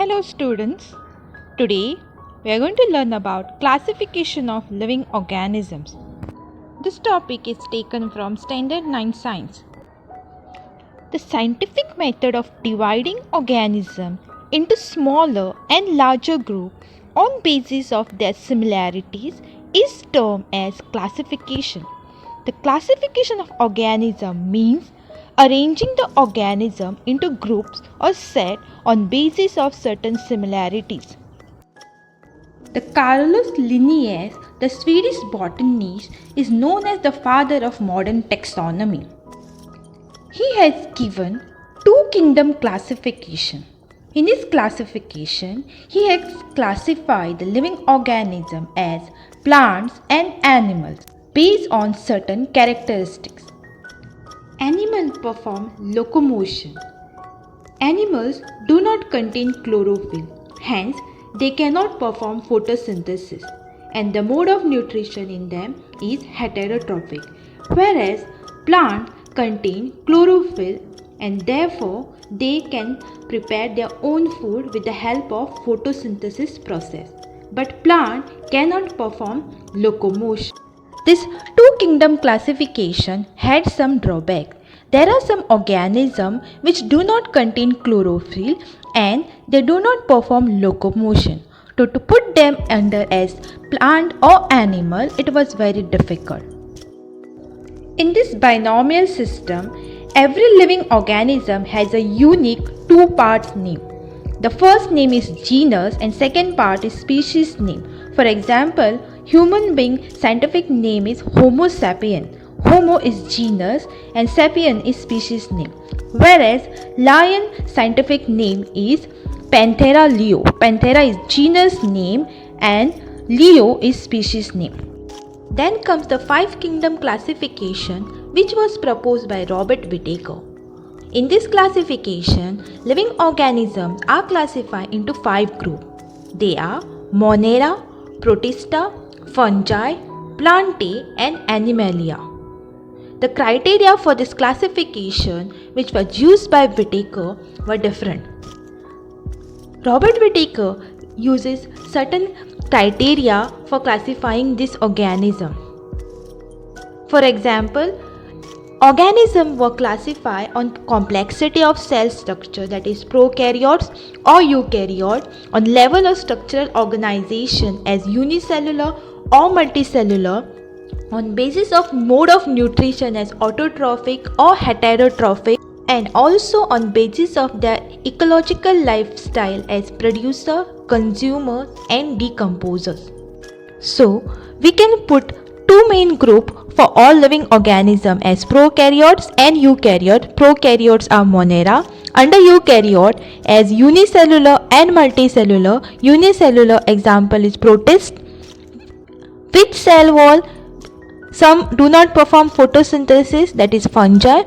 Hello students, today we are going to learn about classification of living organisms. This topic is taken from Standard 9 Science. The scientific method of dividing organisms into smaller and larger groups on basis of their similarities is termed as classification. The classification of organism means arranging the organism into groups or set on basis of certain similarities. The Carolus Linnaeus, the Swedish botanist, is known as the father of modern taxonomy. He has given two kingdom classification. In his classification, he has classified the living organism as plants and animals based on certain characteristics. Animals perform locomotion. Animals do not contain chlorophyll, hence they cannot perform photosynthesis, and the mode of nutrition in them is heterotrophic, whereas plants contain chlorophyll and therefore they can prepare their own food with the help of photosynthesis process, but plant cannot perform locomotion. This two kingdom classification had some drawbacks. There are some organisms which do not contain chlorophyll and they do not perform locomotion. To put them under as plant or animal, it was very difficult. In this binomial system, every living organism has a unique two parts name. The first name is genus and second part is species name. For example, human being scientific name is Homo sapien. Homo is genus and sapien is species name. Whereas lion scientific name is Panthera leo. Panthera is genus name and Leo is species name. Then comes the five kingdom classification which was proposed by Robert Whittaker. In this classification, living organisms are classified into five groups. They are Monera, Protista, Fungi, Plantae and Animalia. The criteria for this classification which was used by Whittaker were different. Robert Whittaker uses certain criteria for classifying this organism. For example, organisms were classified on complexity of cell structure, that is prokaryotes or eukaryote, on level of structural organization as unicellular or multicellular, on basis of mode of nutrition as autotrophic or heterotrophic, and also on basis of their ecological lifestyle as producer, consumer and decomposers. So, we can put two main groups for all living organisms as prokaryotes and eukaryote. Prokaryotes are Monera. Under eukaryote as unicellular and multicellular. Unicellular example is Protist. With cell wall, some do not perform photosynthesis, that is fungi.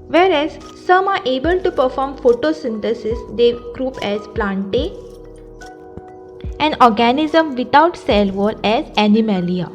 Whereas some are able to perform photosynthesis, they group as Plantae. An organism without cell wall as Animalia.